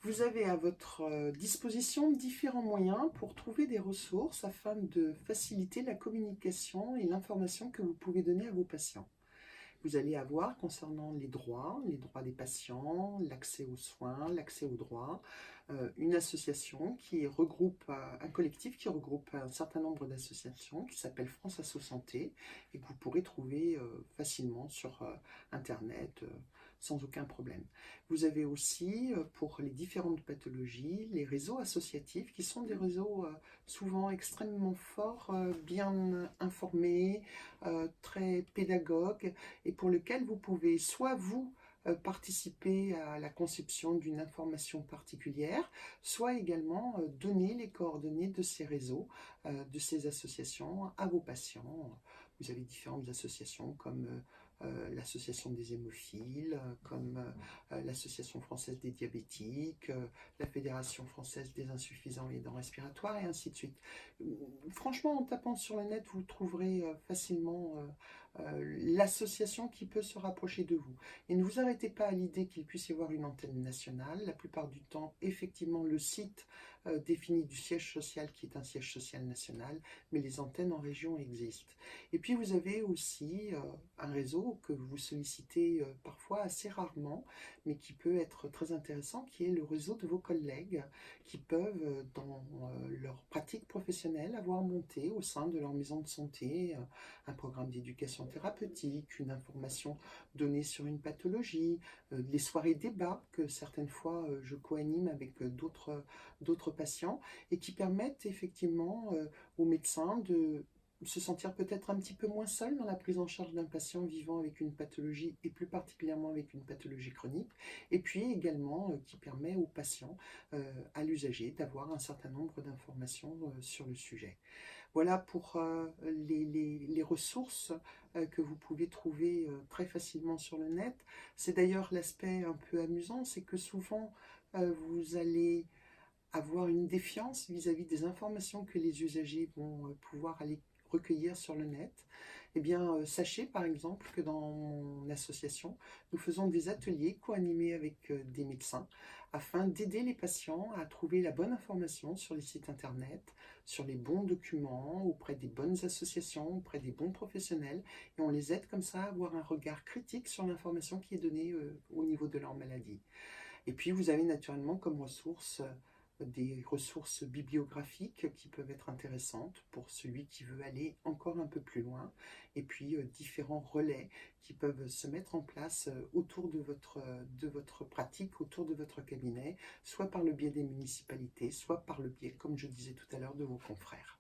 Vous avez à votre disposition différents moyens pour trouver des ressources afin de faciliter la communication et l'information que vous pouvez donner à vos patients. Vous allez avoir concernant les droits des patients, l'accès aux soins, l'accès aux droits, une association qui regroupe, un collectif qui regroupe un certain nombre d'associations qui s'appelle France Asso Santé et que vous pourrez trouver facilement sur Internet sans aucun problème. Vous avez aussi, pour les différentes pathologies, les réseaux associatifs qui sont des réseaux souvent extrêmement forts, bien informés, très pédagogues et pour lequel vous pouvez soit vous participer à la conception d'une information particulière, soit également donner les coordonnées de ces réseaux, de ces associations à vos patients. Vous avez différentes associations comme l'association des hémophiles, comme l'association française des diabétiques, la fédération française des insuffisants aidants respiratoires et ainsi de suite. Franchement, en tapant sur le net, vous trouverez facilement l'association qui peut se rapprocher de vous. Et ne vous arrêtez pas à l'idée qu'il puisse y avoir une antenne nationale. La plupart du temps, effectivement, le site définit du siège social qui est un siège social national, mais les antennes en région existent. Et puis vous avez aussi un réseau que vous sollicitez parfois assez rarement, mais qui peut être très intéressant, qui est le réseau de vos collègues qui peuvent, dans leur pratique professionnelle, avoir monté au sein de leur maison de santé un programme d'éducation thérapeutique, une information donnée sur une pathologie, les soirées débats que certaines fois je co-anime avec d'autres patients et qui permettent effectivement aux médecins de se sentir peut-être un petit peu moins seul dans la prise en charge d'un patient vivant avec une pathologie et plus particulièrement avec une pathologie chronique, et puis également qui permet aux patients, à l'usager, d'avoir un certain nombre d'informations sur le sujet. Voilà pour les ressources que vous pouvez trouver très facilement sur le net. C'est d'ailleurs l'aspect un peu amusant, c'est que souvent vous allez avoir une défiance vis-à-vis des informations que les usagers vont pouvoir aller recueillir sur le net. Eh bien, sachez par exemple que dans mon association, nous faisons des ateliers co-animés avec des médecins afin d'aider les patients à trouver la bonne information sur les sites internet, sur les bons documents, auprès des bonnes associations, auprès des bons professionnels, et on les aide comme ça à avoir un regard critique sur l'information qui est donnée au niveau de leur maladie. Et puis vous avez naturellement comme ressources des ressources bibliographiques qui peuvent être intéressantes pour celui qui veut aller encore un peu plus loin, et puis différents relais qui peuvent se mettre en place autour de votre pratique, autour de votre cabinet, soit par le biais des municipalités, soit par le biais, comme je disais tout à l'heure, de vos confrères.